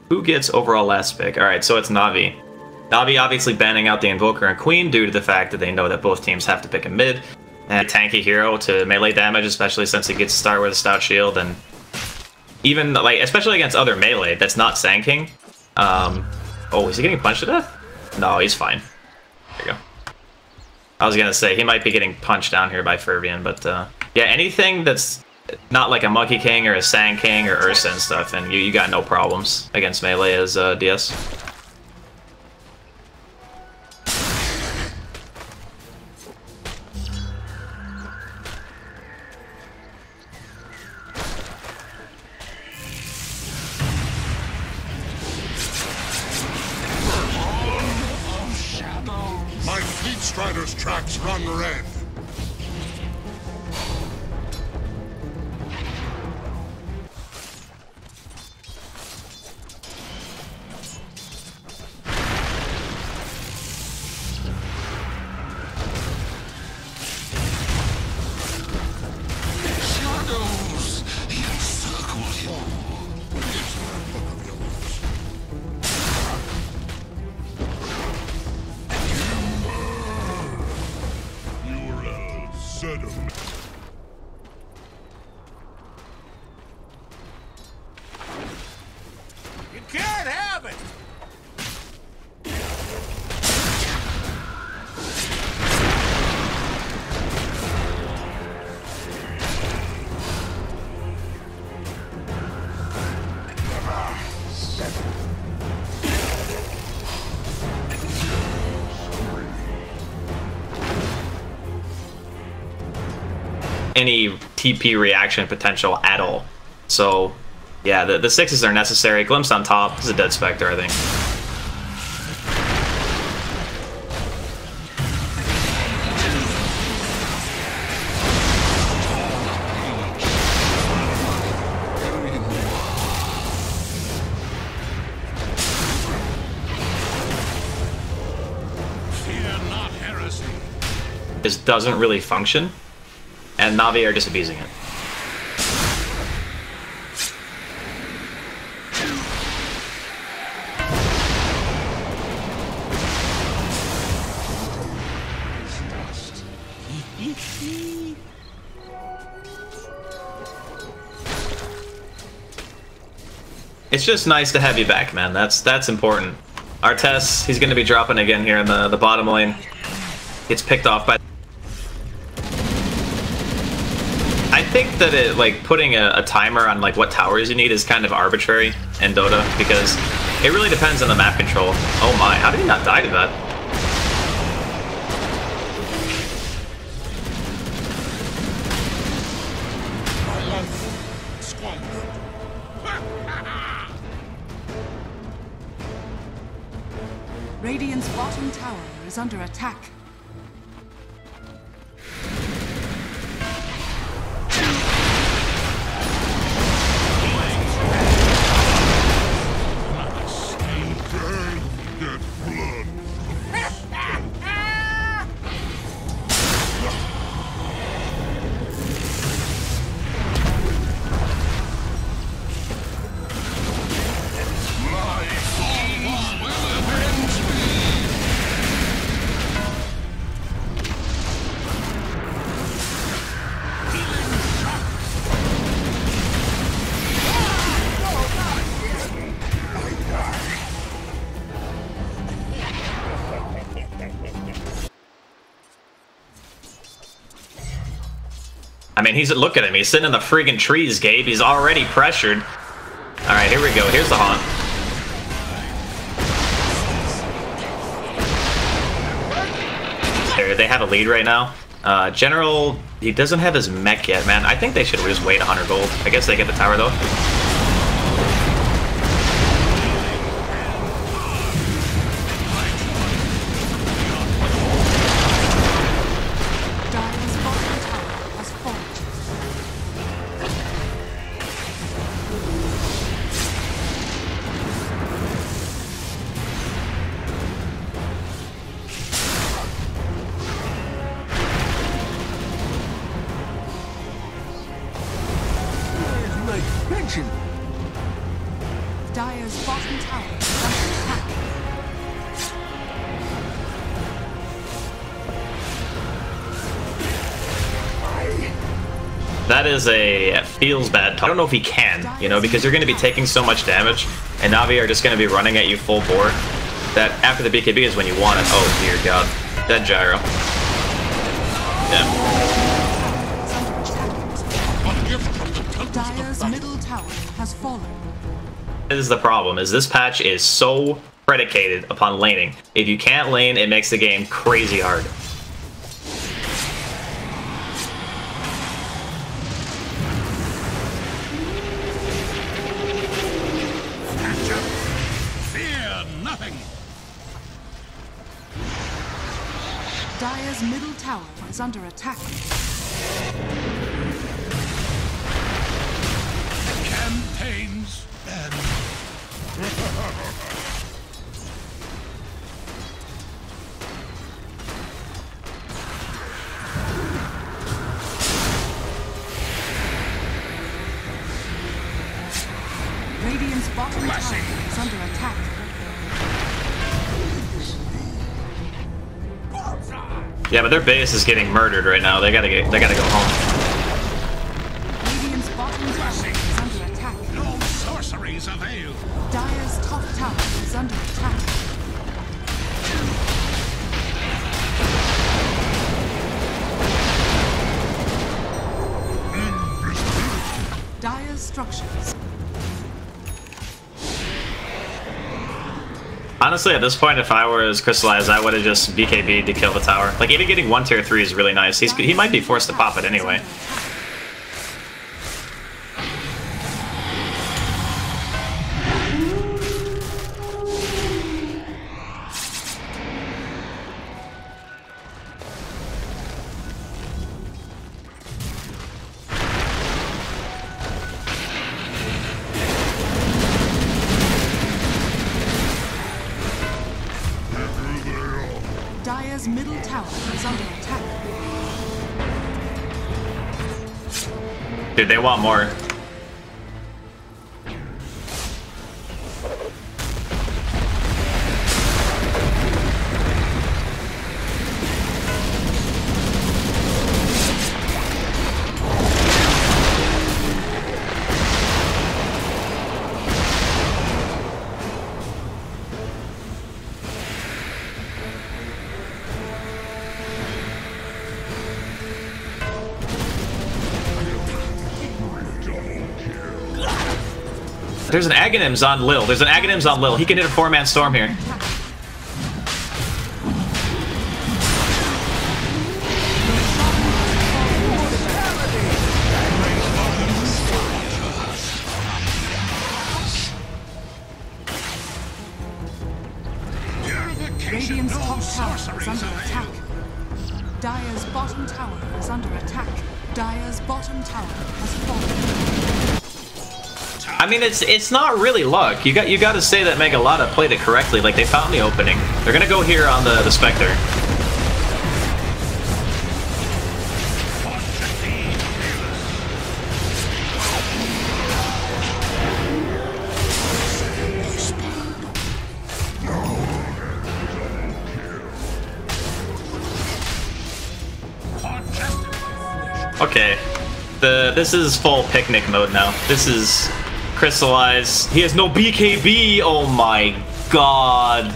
Who gets overall last pick? Alright, so it's Navi. Navi obviously banning out the Invoker and Queen due to the fact that they know that both teams have to pick a mid. And a tanky hero to melee damage, especially since he gets to start with a stout shield, and even, like, especially against other melee that's not Sand King. Oh, is he getting punched to death? No, he's fine. There you go. I was gonna say, he might be getting punched down here by Fervian, but yeah, anything that's not like a Monkey King or a Sand King or Ursa and stuff, and you got no problems against melee as DS. My Fleet Strider's tracks run red. Shadows encircle him. You can't have it! Any TP reaction potential at all. So, yeah, the 6s are necessary. Glimpse on top. This is a dead Spectre, I think. Fear not heresy. This doesn't really function, and Navi are just abusing it. It's just nice to have you back, man. That's important. Artes, he's going to be dropping again here in the bottom lane. Gets picked off by... I think that it, like, putting a timer on like what towers you need is kind of arbitrary in Dota, because it really depends on the map control. Oh my, how did he not die to that? Radiant's bottom tower is under attack. I mean, look at him. He's sitting in the friggin' trees, Gabe. He's already pressured. All right, here we go. Here's the haunt. There, they have a lead right now. General, he doesn't have his mech yet, man. I think they should just wait 100 gold. I guess they get the tower, though. Mention Dire's bottom tower is under attack. That is a feels bad. I don't know if he can, you know, because you're going to be taking so much damage, and Navi are just going to be running at you full bore. That after the BKB is when you want it. Oh dear God, dead gyro. Yeah. Dire's middle tower has fallen. This is the problem. Is this patch is so predicated upon laning. If you can't lane, it makes the game crazy hard. Dire's middle tower is under attack. Campaigns end. Radiant's bottom tower is under attack. Yeah, but their base is getting murdered right now. They gotta go home. Radiant's bottom tower is under attack. No sorceries avail. Dire's top tower is under attack. Dire's structures. Honestly, at this point, if I was Crystallized, I would have just BKB'd to kill the tower. Like, even getting 1 tier 3 is really nice. He might be forced to pop it anyway. Dire's middle tower is under attack. Dude, they want more. There's an Aghanims on Lil. There's an Aghanims on Lil. He can hit a 4-man storm here. Radiant's top tower is under attack. Dire's bottom tower is under attack. Dire's bottom tower has fallen. I mean, it's not really luck. You got to say that MEGA-LADA played it correctly. Like, they found the opening. They're gonna go here on the Spectre. Okay, this is full picnic mode now. This is Crystallize. He has no BKB. Oh my god.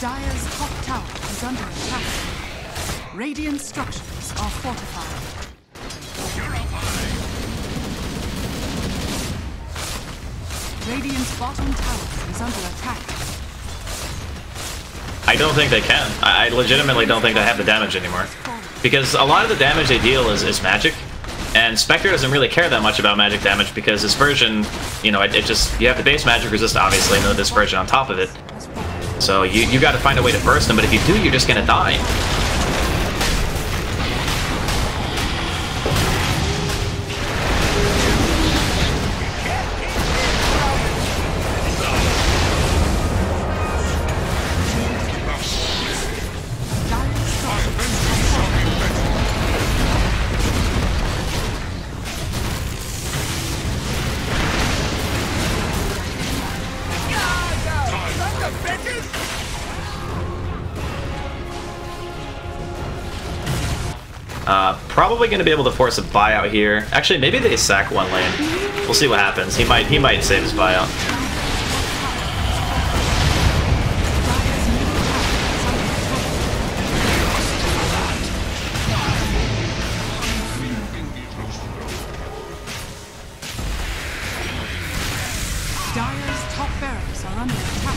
Dire's top tower is under attack. Radiant structures are fortified. Radiant's bottom tower is under attack. I don't think they can. I legitimately don't think they have the damage anymore. Because a lot of the damage they deal is magic. And Spectre doesn't really care that much about magic damage because this version, you know, it just, you have the base magic resist obviously, and then this version on top of it. So you got to find a way to burst them, but if you do, you're just gonna die. Probably going to be able to force a buyout here. Actually, maybe they sack one lane. We'll see what happens. He might save his buyout. Dire's top barracks are under attack.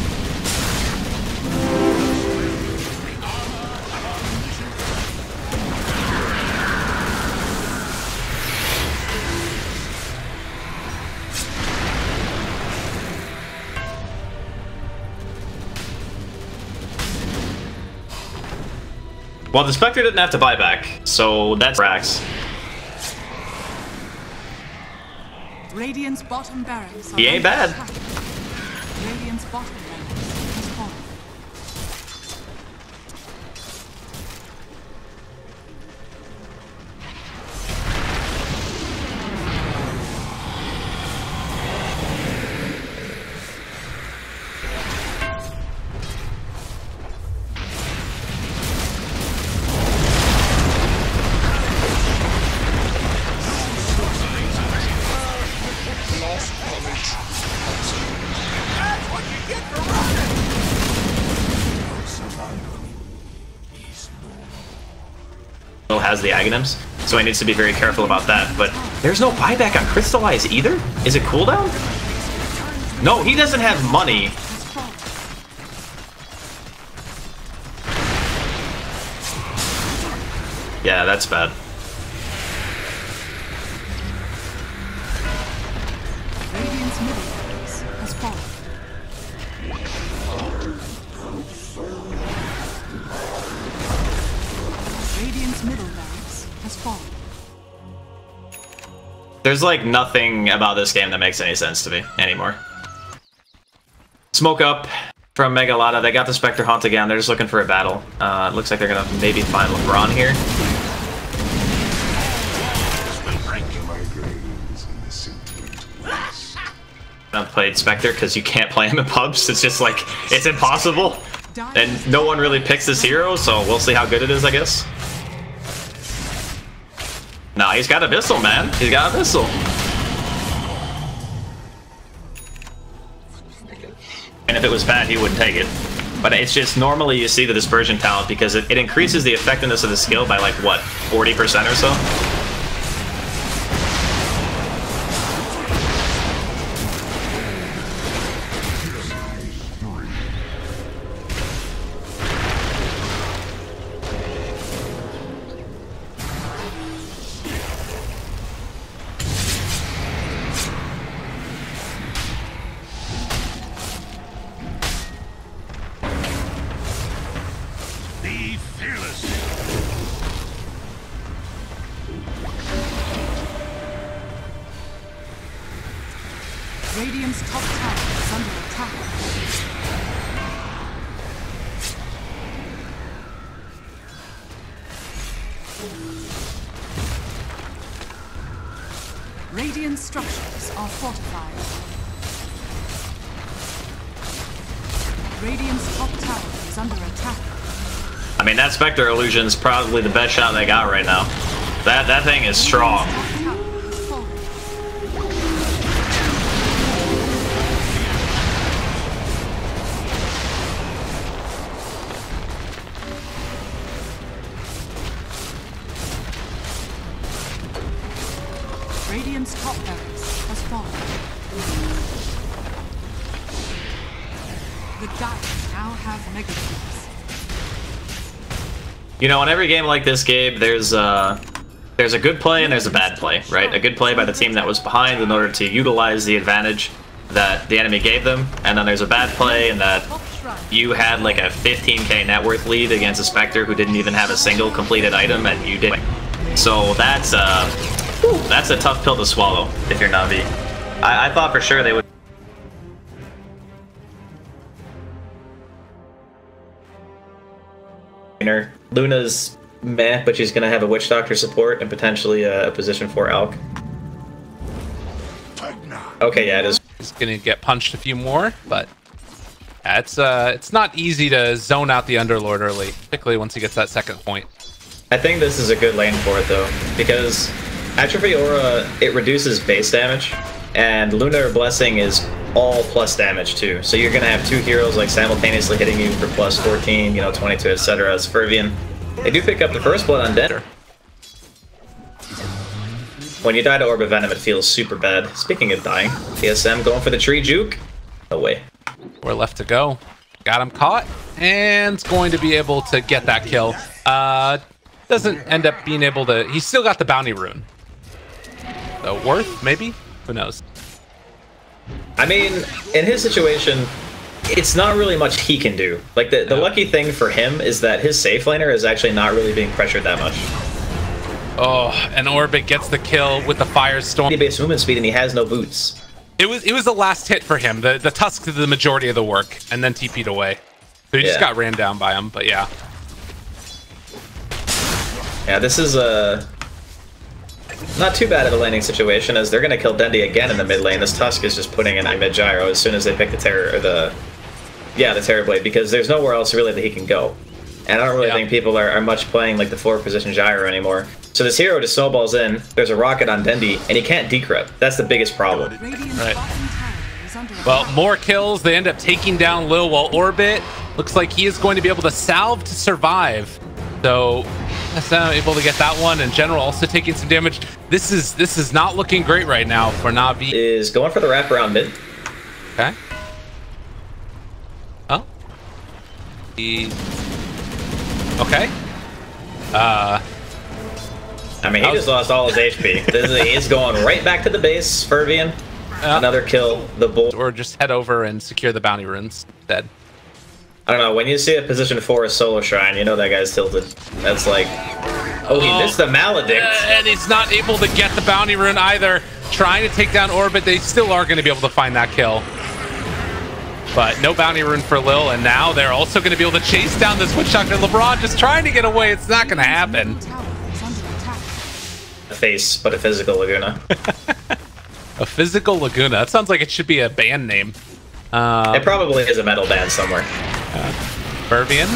Well, the Spectre didn't have to buy back, so that's Rax. Radiant's bottom barracks are He ain't under bad. attack. Radiant's bottom barracks has fallen. Has the Aghanims, so he needs to be very careful about that. But there's no buyback on Crystallize either? Is it cooldown? No, he doesn't have money. Yeah, that's bad. Radiant's middle barracks has fallen. Radiant's middle barracks has fallen. There's like nothing about this game that makes any sense to me anymore. Smoke up from MEGA-LADA. They got the Spectre Haunt again. They're just looking for a battle. It looks like they're gonna maybe find LeBron here. I've played Spectre because you can't play him in pubs. It's just like, it's impossible. And no one really picks this hero, so we'll see how good it is, I guess. Nah, he's got Abyssal, man. He's got Abyssal. And if it was bad, he wouldn't take it. But it's just, normally you see the Dispersion talent because it increases the effectiveness of the skill by like, what, 40% or so? Be fearless. Radiant's top tower is under attack. Radiant structures are fortified. Radiant's top tower is under attack. I mean, that Spectre illusion is probably the best shot they got right now. That thing is strong. Radiant's top tower has fallen. Radiant's top barracks has fallen. The Dire now have mega cubes. You know, in every game like this, Gabe, there's a good play and there's a bad play, right? A good play by the team that was behind in order to utilize the advantage that the enemy gave them, and then there's a bad play in that you had like a 15k net worth lead against a Spectre who didn't even have a single completed item, and you did. So that's a tough pill to swallow if you're Navi. I thought for sure they would. Luna's meh, but she's gonna have a Witch Doctor support and potentially a position for Alk. Okay, yeah, it is. He's gonna get punched a few more, but yeah, it's not easy to zone out the Underlord early, particularly once he gets that second point. I think this is a good lane for it though, because Atrophy Aura, it reduces base damage, and Lunar Blessing is all plus damage too. So you're gonna have two heroes like simultaneously hitting you for plus 14, you know, 22, etc. as Fervian. They do pick up the first blood on Dender. When you die to Orb of Venom, it feels super bad. Speaking of dying, TSM going for the tree juke. No way. We're left to go. Got him caught, and it's going to be able to get that kill. Doesn't end up being able to. He's still got the bounty rune. So worth, maybe? Who knows? I mean, in his situation, it's not really much he can do. Like, the lucky thing for him is that his safe laner is actually not really being pressured that much. Oh, and Orbit gets the kill with the Firestorm. Base movement speed, and he has no boots. It was the last hit for him. The Tusk did the majority of the work, and then TP'd away. So he just got ran down by him, but yeah. Yeah, this is not too bad of a laning situation, as they're going to kill Dendi again in the mid lane. This Tusk is just putting in a mid gyro as soon as they pick the Terror, or the Terror Blade, because there's nowhere else really that he can go. And I don't really think people are much playing like the 4th position gyro anymore. So this hero just snowballs in, there's a rocket on Dendi, and he can't decrypt. That's the biggest problem. Right. Well, more kills. They end up taking down Lil, while Orbit looks like he is going to be able to salve to survive. So that's not able to get that one. In general, also taking some damage. This is not looking great right now for Navi. Is going for the wraparound mid. Okay. Oh. He. Okay. I mean, he just lost all his HP. He's going right back to the base. Fervian, another kill. The bull. Or just head over and secure the bounty runes. Dead. I don't know. When you see a position 4 solo shrine, you know that guy's tilted. That's like, oh, he missed the maledict, and he's not able to get the bounty rune either. Trying to take down Orbit, they still are going to be able to find that kill. But no bounty rune for Lil, and now they're also going to be able to chase down this Witch Doctor. LeBron just trying to get away. It's not going to happen. A face, but a physical Laguna. A physical Laguna. That sounds like it should be a band name. It probably is a metal band somewhere. Fervian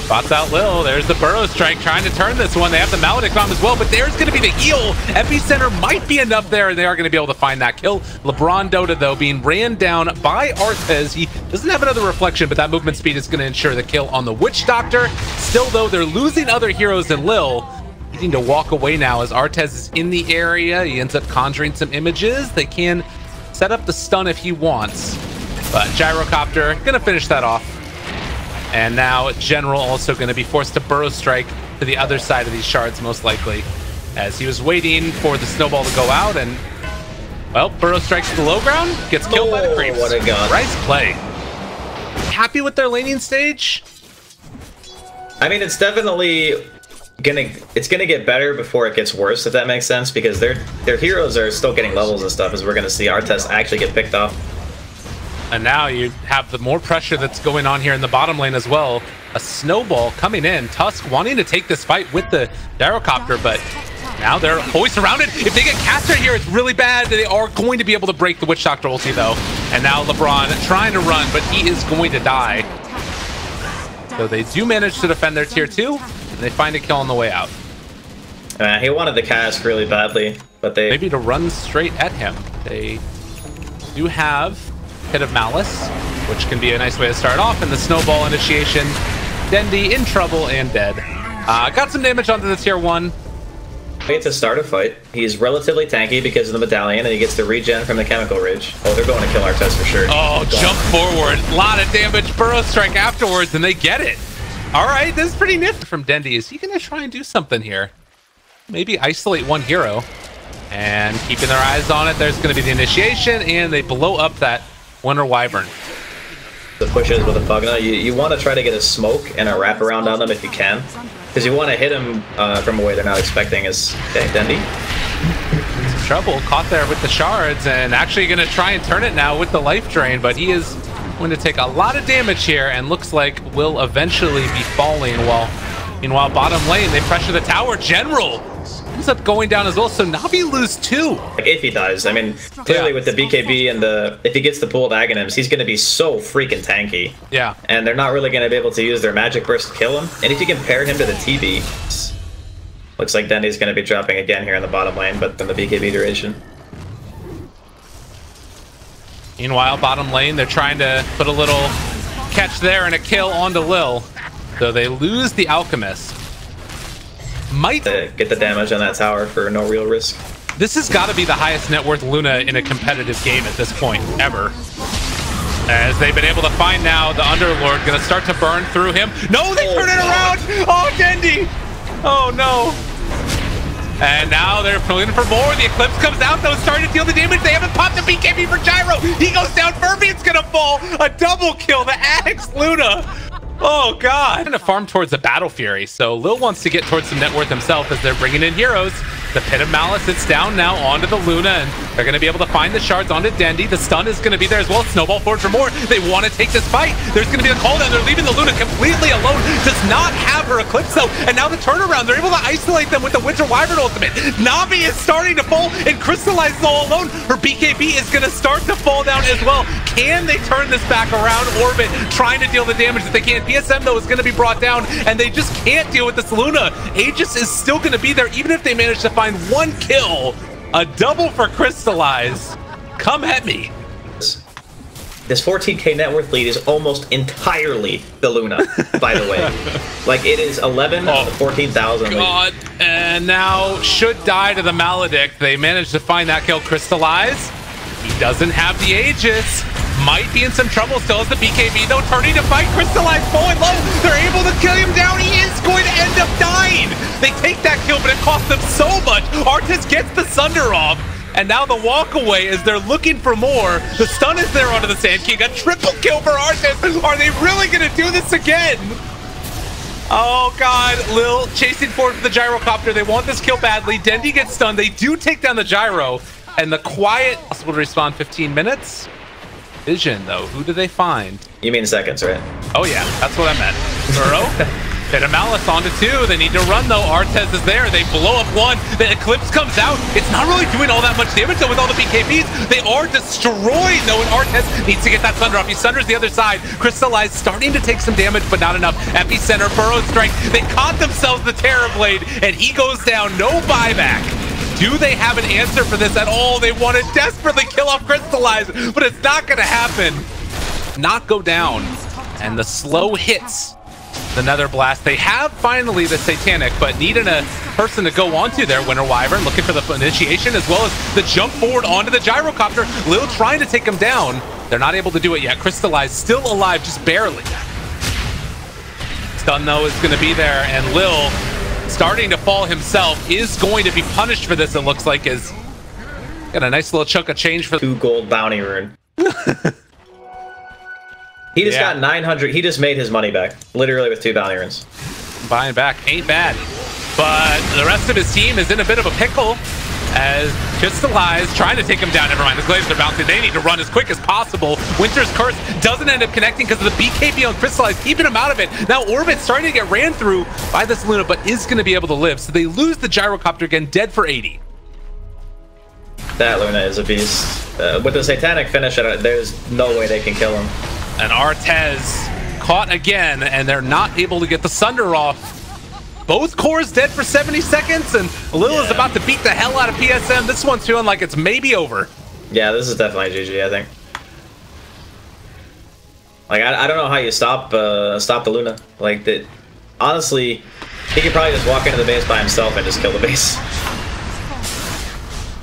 spots out Lil. There's the Burrow Strike trying to turn this one. They have the Maledict bomb as well, but there's going to be the heal. Epicenter might be enough there, and they are going to be able to find that kill. LeBron Dota, though, being ran down by Arthez. He doesn't have another reflection, but that movement speed is going to ensure the kill on the Witch Doctor. Still, though, they're losing other heroes than Lil. Needing to walk away now as Arthez is in the area. He ends up conjuring some images. They can set up the stun if he wants. But Gyrocopter going to finish that off. And now General also going to be forced to Burrow Strike to the other side of these shards, most likely, as he was waiting for the snowball to go out. And, well, Burrow strikes the low ground, gets killed by the creeps. What a gun. Nice play. Happy with their laning stage? I mean, it's definitely gonna get better before it gets worse, if that makes sense, because their heroes are still getting levels and stuff, as we're gonna see Artez actually get picked off. And now you have the more pressure that's going on here in the bottom lane as well. A snowball coming in. Tusk wanting to take this fight with the Gyrocopter, but now they're always surrounded. If they get cast right here, it's really bad. They are going to be able to break the Witch Doctor ulti, though. And now LeBron trying to run, but he is going to die. So they do manage to defend their tier 2, and they find a kill on the way out. He wanted the cast really badly, but they... Maybe to run straight at him. They do have Pit of Malice, which can be a nice way to start off, and the snowball initiation. Dendi in trouble and dead. Got some damage onto the tier 1. To start a fight, he's relatively tanky because of the medallion, and he gets the regen from the chemical ridge. Oh, they're going to kill Artez for sure. Oh, jump forward. A lot of damage. Burrow Strike afterwards, and they get it. All right, this is pretty nifty from Dendi. Is he going to try and do something here? Maybe isolate one hero. And keeping their eyes on it, there's going to be the initiation, and they blow up that Wonder Wyvern. The pushes with a Pugna, you want to try to get a smoke and a wraparound on them if you can, because you want to hit them from a way they're not expecting. As Dendi. Some trouble caught there with the shards, and actually going to try and turn it now with the life drain, but he is going to take a lot of damage here, and looks like will eventually be falling. While meanwhile, bottom lane, they pressure the tower. General ends up going down as well, so Navi lose 2. Like, if he dies, I mean, clearly with the BKB and if he gets the pooled Aghanims, he's going to be so freaking tanky. Yeah. And they're not really going to be able to use their magic burst to kill him. And if you compare him to the TB, Looks like Dendy's going to be dropping again here in the bottom lane, but then the BKB duration. Meanwhile, bottom lane, they're trying to put a little catch there and a kill onto Lil. So they lose the Alchemist. Might get the damage on that tower for no real risk. This has got to be the highest net worth Luna in a competitive game at this point, ever. As they've been able to find now the Underlord going to start to burn through him. No, they turn it around! Oh, Dendy! Oh, no. And now they're pulling for more. The Eclipse comes out, though, starting to deal the damage. They haven't popped the BKB for Gyro. He goes down. Fervient's going to fall. A double kill. The Axe Luna. Oh, God. Trying to farm towards the Battle Fury. So Lil wants to get towards some net worth himself as they're bringing in heroes. The Pit of Malice, it's down now onto the Luna, and they're going to be able to find the shards onto Dendy. The stun is going to be there as well. Snowball forward for more. They want to take this fight. There's going to be a call down. They're leaving the Luna completely alone. Does not have her Eclipse, though. And now the turnaround. They're able to isolate them with the Winter Wyvern ultimate. Navi is starting to fall, and Crystallize is all alone. Her BKB is going to start to fall down as well. Can they turn this back around? Orbit trying to deal the damage that they can. PSM, though, is going to be brought down, and they just can't deal with this Luna. Aegis is still going to be there, even if they manage to find one kill. A double for Crystallize. Come at me. This 14k net worth lead is almost entirely the Luna, by the way. Like, it is 11 of the 14,000 God. And now should die to the Maledict. They managed to find that kill. Crystallize. He doesn't have the Aegis. Might be in some trouble still as the BKB, though, turning to fight. Crystallize falling low. They're able to kill him down. He is going to end up dying. They take that kill, but it cost them so much. Artis gets the Sunder off. And now the walk away as they're looking for more. The stun is there onto the Sand King. A triple kill for Artis. Are they really going to do this again? Oh, God. Lil chasing forward for the gyrocopter. They want this kill badly. Dendy gets stunned. They do take down the gyro. And the Quiet will respawn 15 minutes. Vision, though. Who do they find? You mean seconds, right? Oh, yeah. That's what I meant. Burrow. Pit of Malice onto 2. They need to run, though. Artez is there. They blow up 1. The Eclipse comes out. It's not really doing all that much damage, though, with all the BKBs. They are destroying, though, and Artez needs to get that Thunder off. He Sunders the other side. Crystallize starting to take some damage, but not enough. Epicenter, Burrow's strength. They caught themselves the Terror Blade, and he goes down. No buyback. Do they have an answer for this at all? They want to desperately kill off Crystallize, but it's not going to happen. Not go down. And the slow hits the Nether Blast. They have finally the Satanic, but needing a person to go onto their Winter Wyvern, looking for the initiation, as well as the jump forward onto the Gyrocopter. Lil trying to take him down. They're not able to do it yet. Crystallize still alive, just barely. Stun, though, is going to be there, and Lil, starting to fall himself, is going to be punished for this, it looks like. Is got a nice little chunk of change for 2 gold bounty rune. He just got 900. He just made his money back, literally, with 2 bounty runes. Buying back ain't bad, but the rest of his team is in a bit of a pickle as Crystallize trying to take him down. Never mind, the Glaives are bouncing. They need to run as quick as possible. Winter's Curse doesn't end up connecting because of the BKB on Crystallize, keeping him out of it. Now Orbit's starting to get ran through by this Luna, but is going to be able to live. So they lose the Gyrocopter again, dead for 80. That Luna is a beast. With the Satanic finish, there's no way they can kill him. And Artez caught again, and they're not able to get the Sunder off. Both cores dead for 70 seconds, and Lil is about to beat the hell out of PSM. This one's feeling like it's maybe over. Yeah, this is definitely GG, I think. Like, I don't know how you stop the Luna. Like, honestly, he could probably just walk into the base by himself and just kill the base.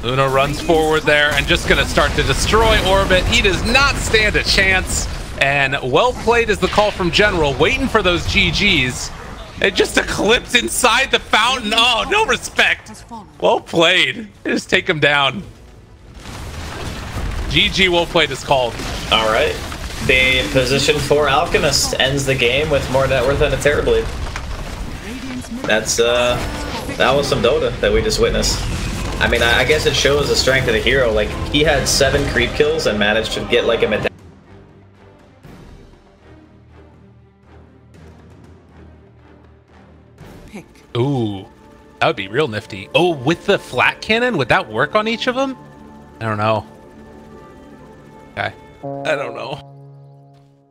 Luna runs forward there and just going to start to destroy Orbit. He does not stand a chance. And well played is the call from General, waiting for those GGs. It just eclipsed inside the fountain. Oh, no respect. Well played. Just take him down. GG, well played is called. All right. The position for Alchemist ends the game with more net worth than a Terror Blade. That's, that was some Dota that we just witnessed. I mean, I guess it shows the strength of the hero. Like, he had 7 creep kills and managed to get, like, a mid. Ooh, that would be real nifty. Oh, with the flat cannon, would that work on each of them? I don't know. Okay, I don't know.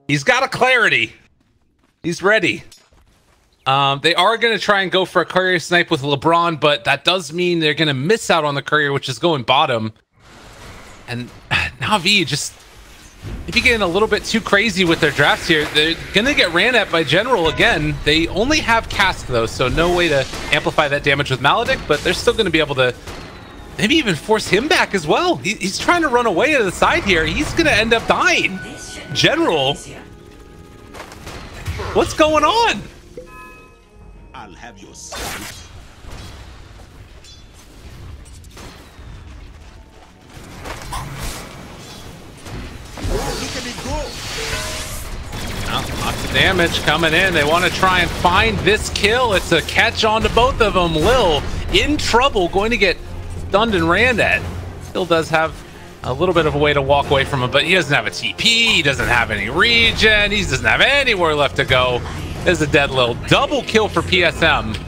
He's got a clarity. He's ready. They are going to try and go for a courier snipe with LeBron, but that does mean they're going to miss out on the courier, which is going bottom. And Navi just maybe getting a little bit too crazy with their drafts here. They're going to get ran at by General again. They only have Cask, though, so no way to amplify that damage with Maledict, but they're still going to be able to maybe even force him back as well. He's trying to run away to the side here. He's going to end up dying. General, what's going on? I'll have your sight. Look at it go. Oh, lots of damage coming in. They want to try and find this kill. It's a catch on to both of them. Lil in trouble, going to get stunned and ran at. Still does have a little bit of a way to walk away from him, but he doesn't have a TP. He doesn't have any regen. He doesn't have anywhere left to go. There's a dead Lil. Double kill for PSM.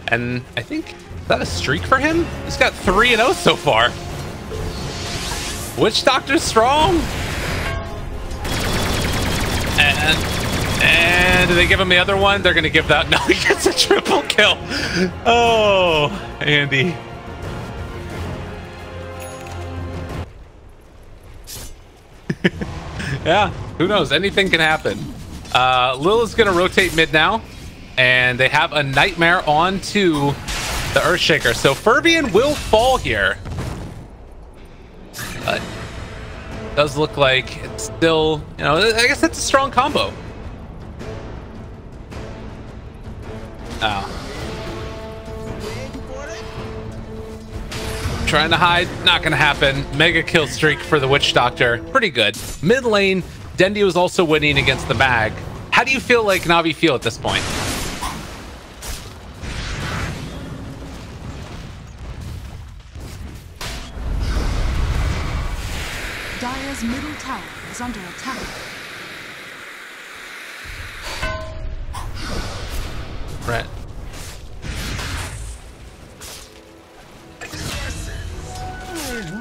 And I think, is that a streak for him? He's got 3-0 so far. Witch Doctor's strong. And do they give him the other one? They're going to give that. No, he gets a triple kill. Oh, Andy. Yeah, who knows? Anything can happen. Lil is going to rotate mid now, and they have a Nightmare onto the Earthshaker. So Fervian will fall here. But it does look like it's still, you know, I guess that's a strong combo. Oh. Trying to hide, not gonna happen. Mega kill streak for the Witch Doctor, pretty good. Mid lane, Dendi was also winning against the Mag. How do you feel like Navi feel at this point? Dire's middle tower is under attack. Right.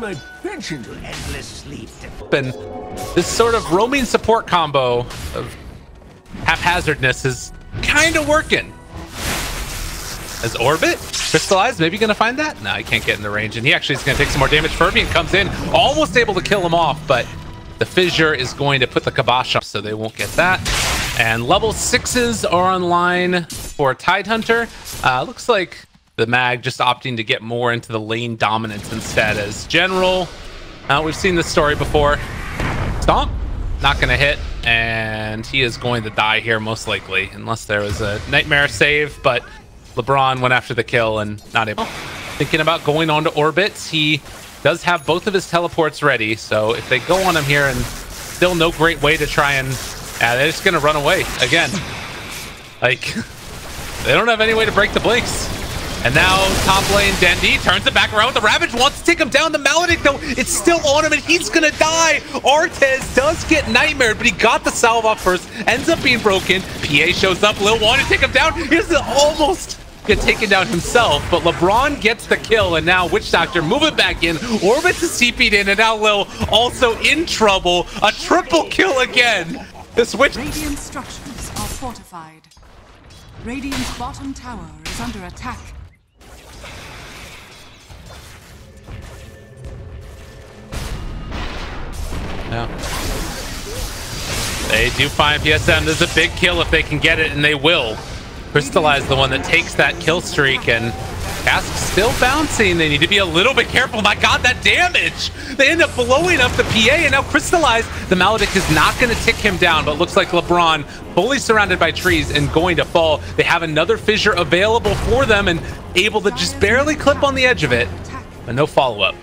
My pension to endless sleep. And this sort of roaming support combo of haphazardness is kind of working. As Orbit crystallized, maybe gonna find that? No, he can't get in the range, and he actually is gonna take some more damage. Fervian comes in, almost able to kill him off, but the fissure is going to put the kibosh up, so they won't get that. And level 6s are online for Tidehunter. Looks like the Mag just opting to get more into the lane dominance instead. As General, we've seen this story before. Stomp, not going to hit, and he is going to die here most likely, unless there was a Nightmare save, but LeBron went after the kill and not able. Thinking about going on to orbits. He does have both of his teleports ready, so if they go on him here, and still no great way to try and... they're just going to run away again. Like, they don't have any way to break the blinks. And now top lane Dendi turns it back around with the Ravage, wants to take him down. The Maledict, though, it's still on him and he's gonna die. Artez does get nightmared, but he got the salve off first, ends up being broken. PA shows up, Lil wanted to take him down. He doesn't almost get taken down himself, but LeBron gets the kill, and now Witch Doctor moving back in. Orbit is CP'd in, and now Lil also in trouble. A triple kill again. This Witch... Radiant structures are fortified. Radiant's bottom tower is under attack. Yeah. They do find PSM. There's a big kill if they can get it, and they will. Crystallize the one that takes that kill streak, and Cask still bouncing. They need to be a little bit careful. My God, that damage! They end up blowing up the PA, and now Crystallize. The Maledict is not going to tick him down, but looks like LeBron fully surrounded by trees and going to fall. They have another fissure available for them and able to just barely clip on the edge of it, but no follow-up.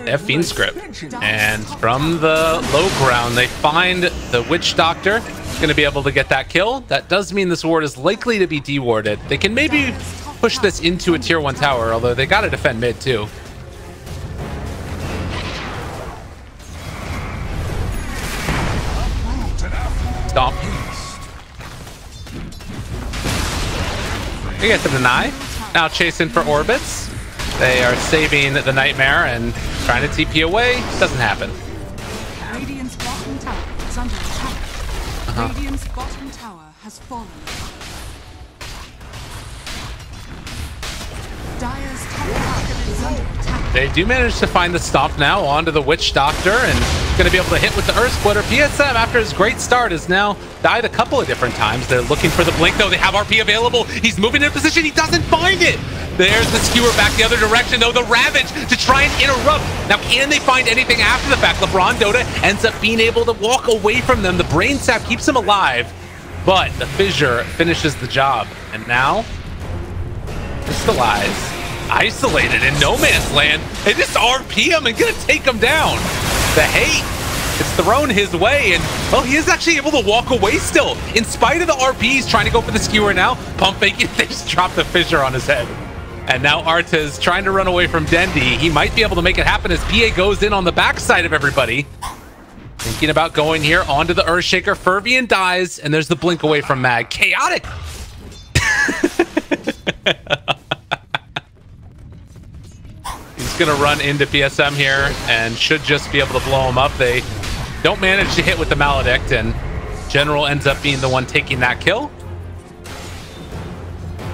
F Fiend script, and from the low ground they find the Witch Doctor. Going to be able to get that kill. That does mean this ward is likely to be dewarded. They can maybe push this into a tier 1 tower, although they got to defend mid too. Stomp. They get the deny. Now chasing for orbits. They are saving the Nightmare and trying to TP away. Doesn't happen. Radiant's bottom tower is under attack. Radiant's bottom tower has fallen. Dire's top tower is under attack. They do manage to find the stop now onto the Witch Doctor and going to be able to hit with the Earth Splitter. PSM, after his great start, has now died a couple of different times. They're looking for the blink, though. They have RP available. He's moving in position. He doesn't find it. There's the skewer back the other direction, though. The Ravage to try and interrupt. Now, can they find anything after the fact? LeBron Dota ends up being able to walk away from them. The Brain Sap keeps him alive, but the Fissure finishes the job. And now, crystallized, isolated in no man's land. They just RP him and gonna take him down. The hate is thrown his way, and well, he is actually able to walk away still. In spite of the RP, he's trying to go for the skewer now. Pump faking, they just drop the Fissure on his head. And now Arta's trying to run away from Dendi. He might be able to make it happen as PA goes in on the backside of everybody. Thinking about going here onto the Earthshaker. Fervian dies, and there's the blink away from Mag. Chaotic. He's gonna run into PSM here and should just be able to blow him up. They don't manage to hit with the Maledict, and General ends up being the one taking that kill.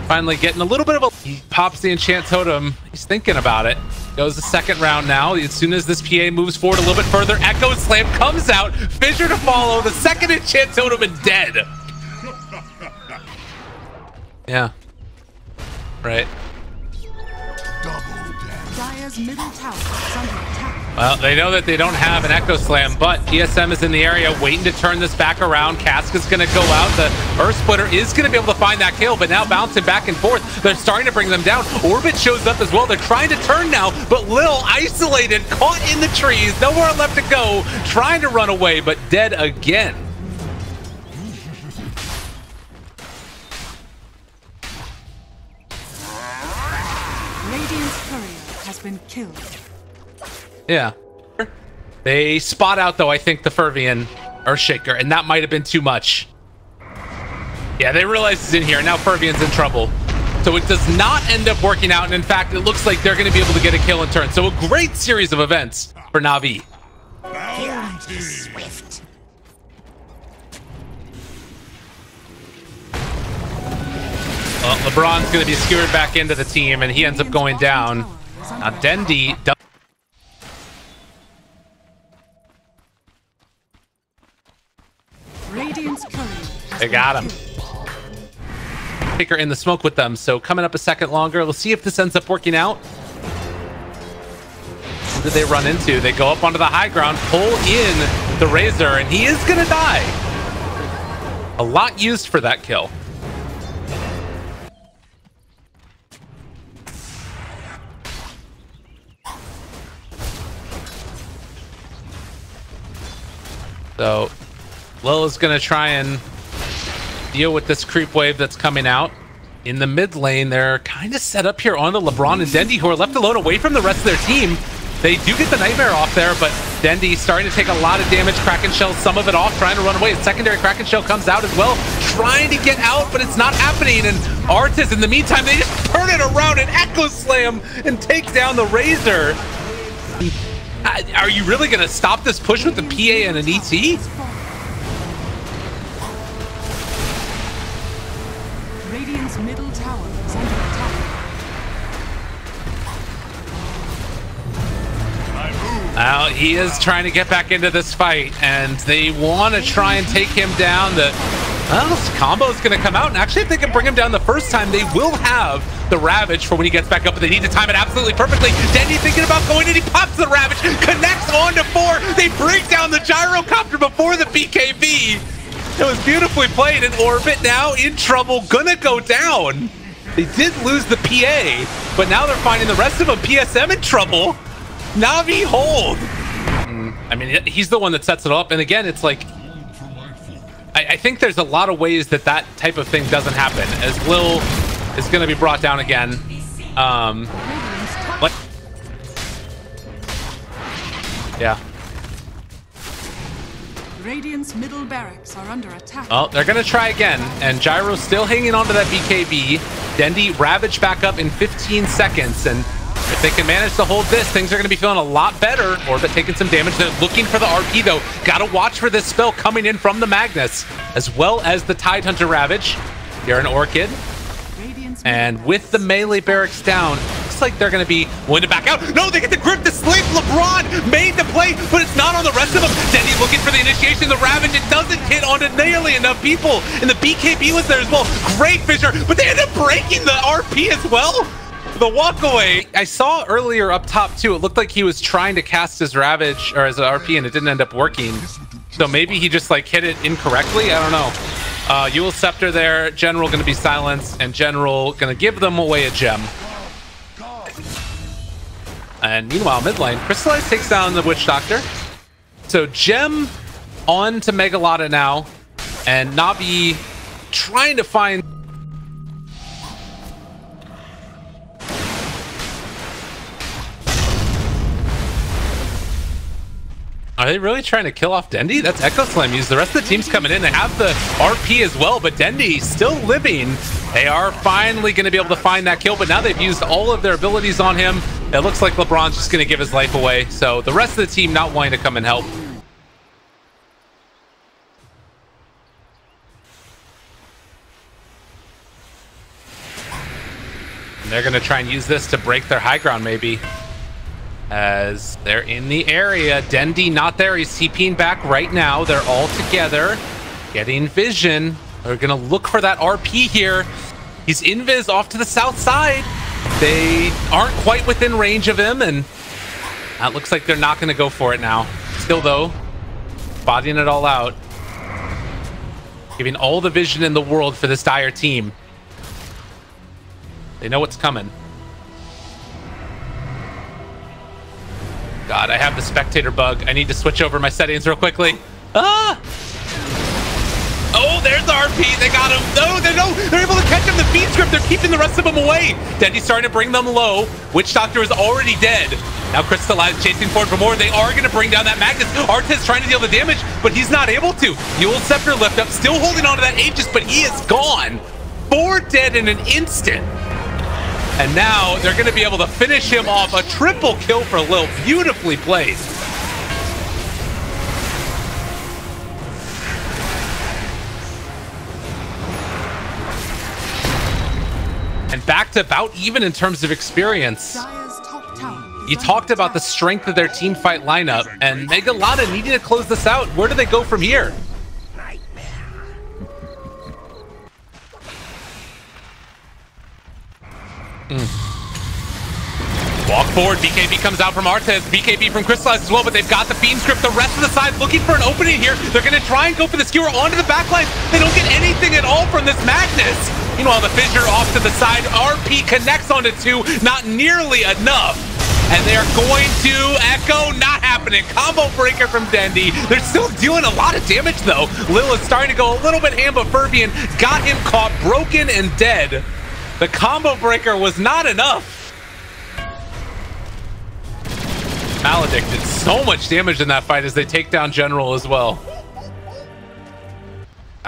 Finally getting a little bit of a... He pops the Enchant Totem. He's thinking about it. Goes the second round now. As soon as this PA moves forward a little bit further, Echo Slam comes out. Fissure to follow. The second Enchant Totem and dead. Yeah. Right. Dire's middle tower is under attack. Well, they know that they don't have an Echo Slam, but PSM is in the area waiting to turn this back around. Casca's going to go out. The Earth Splitter is going to be able to find that kill, but now bouncing back and forth. They're starting to bring them down. Orbit shows up as well. They're trying to turn now, but Lil isolated, caught in the trees, nowhere left to go, trying to run away, but dead again. Radiant's courier has been killed. Yeah. They spot out, though, I think, the Fervian Earthshaker, and that might have been too much. Yeah, they realize he's in here, and now Fervian's in trouble. So it does not end up working out, and in fact, it looks like they're going to be able to get a kill in turn. So a great series of events for Navi. Swift. Well, LeBron's going to be skewered back into the team, and he ends up going down. Now, Dendi... They got him. Picker in the smoke with them, so coming up a second longer. Let's see if this ends up working out. Who did they run into? They go up onto the high ground, pull in the Razor, and he is going to die. A lot used for that kill. So Lil is going to try and deal with this creep wave that's coming out. In the mid lane, they're kind of set up here on the LeBron and Dendi, who are left alone away from the rest of their team. They do get the Nightmare off there, but Dendi starting to take a lot of damage. Kraken Shell, some of it off, trying to run away. Secondary Kraken Shell comes out as well, trying to get out, but it's not happening. And Artis, in the meantime, they just turn it around and Echo Slam and take down the Razor. Are you really going to stop this push with the PA and an ET? Radiant's middle tower is under attack. Now, he is trying to get back into this fight, and they want to try and take him down. This combo is going to come out, and actually, if they can bring him down the first time, they will have the Ravage for when he gets back up, but they need to time it absolutely perfectly. Dendi thinking about going in, he pops the Ravage, connects onto 4. They break down the Gyrocopter before the BKB. It was beautifully played. In orbit now, in trouble, gonna go down. They did lose the PA, but now they're finding the rest of them. PSM in trouble. Navi hold. I mean, he's the one that sets it up, and again, it's like, I think there's a lot of ways that that type of thing doesn't happen, as Lil is going to be brought down again. Yeah. Radiant's middle barracks are under attack. Oh, they're going to try again, and Gyro's still hanging on to that BKB. Dendy Ravage back up in 15 seconds, and if they can manage to hold this, things are going to be feeling a lot better. Orbit taking some damage. They're looking for the RP, though. Got to watch for this spell coming in from the Magnus, as well as the Tidehunter Ravage. You're an Orchid. And with the melee barracks down, looks like they're going to be willing to back out. No, they get the grip to sleep. LeBron made the play, but it's not on the rest of them. Dendy looking for the initiation. The Ravage, it doesn't hit onto nearly enough people. And the BKB was there as well. Great Fissure, but they end up breaking the RP as well. The walk away. I saw earlier up top too, it looked like he was trying to cast his Ravage or his RP and it didn't end up working. So maybe he just like hit it incorrectly. I don't know. Yule Scepter there. General going to be silenced, and General going to give them away a gem. And meanwhile, mid lane, Crystallize takes down the Witch Doctor. So gem on to MEGA-LADA now, and Navi trying to find. Are they really trying to kill off Dendy? That's Echo Slam used. The rest of the team's coming in. They have the RP as well, but Dendy still living. They are finally going to be able to find that kill, but now they've used all of their abilities on him. It looks like LeBron's just going to give his life away. So the rest of the team not wanting to come and help. And they're going to try and use this to break their high ground, maybe. As they're in the area. Dendy not there. He's TPing back right now. They're all together, getting vision. They're going to look for that RP here. He's invis off to the south side. They aren't quite within range of him, and it looks like they're not going to go for it now. Still, though, bodying it all out. Giving all the vision in the world for this Dire team. They know what's coming. God, I have the spectator bug. I need to switch over my settings real quickly. Ah! Oh, there's the RP. They got him. No, they're able to catch him. The feed script, they're keeping the rest of them away. Dendy's starting to bring them low. Witch Doctor is already dead. Now Crystallize chasing forward for more. They are going to bring down that Magnus. Artez trying to deal the damage, but he's not able to. Yule Scepter lift up, still holding on to that Aegis, but he is gone. 4 dead in an instant. And now they're going to be able to finish him off. A triple kill for Lil. Beautifully played. And back to about even in terms of experience. You talked about the strength of their team fight lineup, and MEGA-LADA needing to close this out. Where do they go from here? Walk forward, BKB comes out from Artez, BKB from Crystallize as well, but they've got the Fiend Script. The rest of the side looking for an opening here. They're going to try and go for the skewer onto the backline. They don't get anything at all from this Magnus. Meanwhile, the Fissure off to the side. RP connects onto 2, not nearly enough. And they are going to echo, not happening. Combo breaker from Dendy. They're still doing a lot of damage though. Lil is starting to go a little bit ham, but Fervian got him caught, broken and dead. The combo breaker was not enough. Maledict did so much damage in that fight as they take down General as well.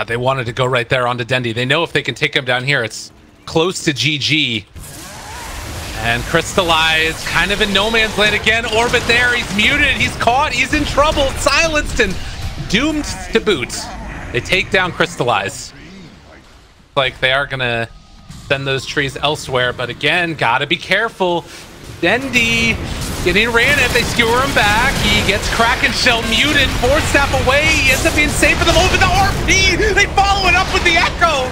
They wanted to go right there onto Dendy. They know if they can take him down here, it's close to GG. And Crystallize kind of in no man's land again. Orbit there, he's muted, he's caught, he's in trouble, silenced and doomed to boot. They take down Crystallize. Like they are gonna send those trees elsewhere, but again, gotta be careful. Dendy getting ran at, they skewer him back. He gets Kraken Shell muted, 4-step away. He ends up being safe for them. Over the RP, they follow it up with the Echo.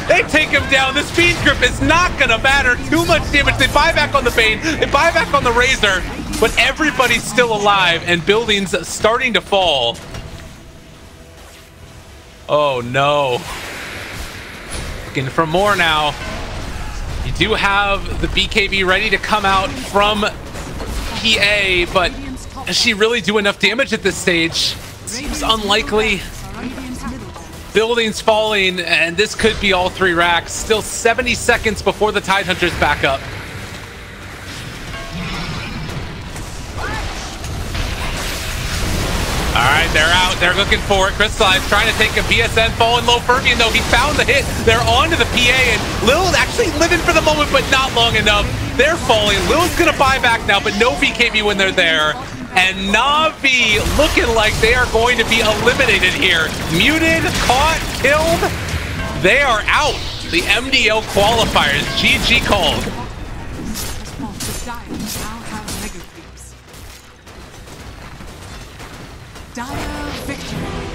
They take him down. This Fiend Grip is not gonna matter. Too much damage. They buy back on the Bane, they buy back on the Razor, but everybody's still alive and buildings starting to fall. Oh no. Looking for more now. You do have the BKB ready to come out from PA, but does she really do enough damage at this stage? Seems unlikely. Buildings falling, and this could be all 3 racks. Still 70 seconds before the Tidehunters back up. All right, right, they're out. They're looking for it. Crystallize trying to take a BSN, falling low. Fermian, though, he found the hit. They're onto the PA, and Lil actually living for the moment, but not long enough. They're falling. Lil's going to buy back now, but no BKB when they're there. And Navi looking like they are going to be eliminated here. Muted, caught, killed. They are out. The MDL qualifiers. GG called. Dire victory.